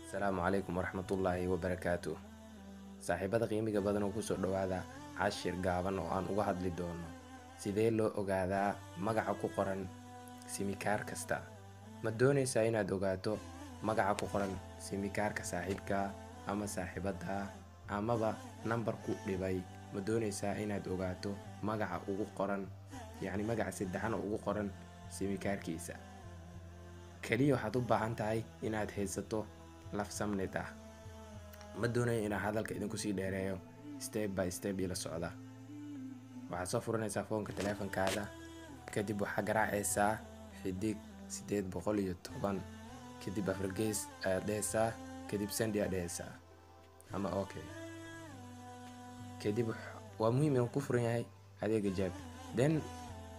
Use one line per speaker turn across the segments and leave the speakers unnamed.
Asalaamu calaykum waraxmatullaahi wabarakaatuh. Saaxiibada qiimiga badan oo kusoo dhawaada cashir gaaban oo aan uga hadli doono sidee loo ogaadaa magaca ku qoran simikaar kasta. Ma doonaysaa inaad ogaato magaca ku qoran simikaarka saaxiibka ama saaxiibada amaba nambarku dhibay? Ma doonaysaa inaad ogaato magaca ugu qoran, yacni magaca saddexan oo ugu qoran simikaarkiisa? Kaliya waxaad u baahan tahay inaad haysato laf samnid ah. Ma doonayo inaan hadalka idinku sii dheereeyo, step by step ila socda. Waxaad soo furanaysaa foonka taleefankaada, kadib waxaad garaacaysaa xidig 810, kadib afargees ayaad dhehaysaa, kadib send ayaad dhehaysaa ama okay. Kadib waa muhiim inuu ku furan yahay adeega jaab. Then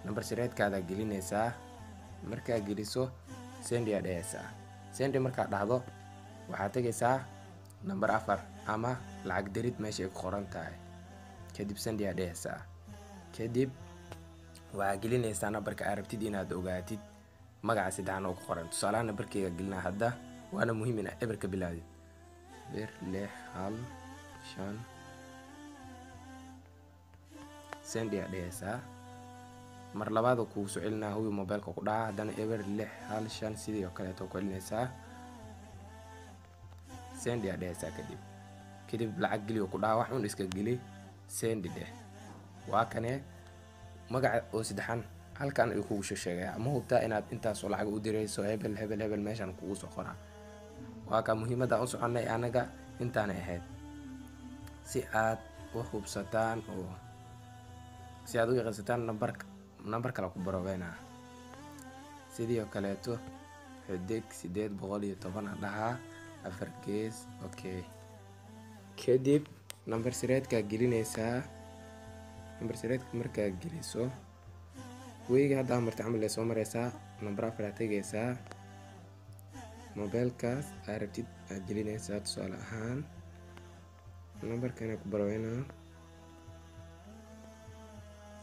number sireedkaada gelinaysaa. Markaa geliso send ayaad dhehaysaa. Send markaad dhahdo waxaad tagaysaa number 4 ama lacag dirid meesha ay ku qoran tahay. Kadib send ayaad dhehaysaa. Kadib waxaad gelinaysaa nambarka aad rabtid inaad ogaatid magaca saddexan oo ku qoran. Tusaale ahaan nambarkayga gelinaa hadda, waana muhiim inaad eber ka bilaawdid. 615 send ayaad dhehaysaa. Mar labaad oo kugu soo celinaa hubi mobilka ku dhaca, haddana eber 615 sidii oo kale ku celinaysaa. Send ayaad dhehaysaa. Kadib lacag geli oo ku dhaca, wax un iska geli, send dheh. Waa kane magaca oo saddexan halkan ay kugu sheegaya. Ma hubtaa inaad intaas oo lacag u dirayso hebel meeshan kugu soo qoraa. Waa ka muhiimada u soconay anaga intaan ahayd, si aad u hubsataan oo si aad u yaqaansataan nambar kale ku baroobeena. Sidoo kaleeto xidig 810 dhaha afar gees okay. Kadib number sireedka gelinaysaa. Number sireedka markaa geliso, weyga hadda marta camal soo maraysaa, number 4 aad tagaysaa. Mobilkaas aad rabtid aad gelinaysaa. Tusaale ahaan nambarkan ku baroobeena,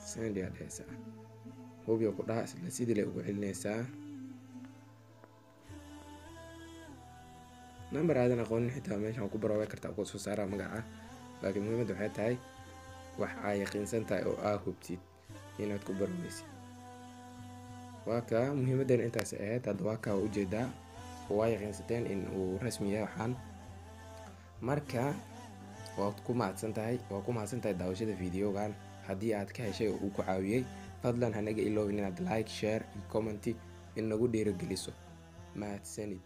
send ayaad dhehaysaa. Hubi ku dhaca isla sidii la ugu celinaysaa. Number aadan aqoonin xitaa meeshan ku baroobe kartaa ku soo saaraa magaca. Laakiin muhiimadu waxay tahay wax ay yaqiinsan tahay oo aad hubtid inaad ku baroobaysid. Waa ka muhiimadan intaas ahayd. Hadda waa ka ujeedaa waa yaqiinsateen in uu rasmi yahay waxaan. Marka waad ku mahadsantahay daawashada videogan. Haddii aad ka heshay oo uu ku caawiyay, fadlan hanaga iloobin inaad like, share iyo comment in nagu dhiirigeliso. Mahadsanid.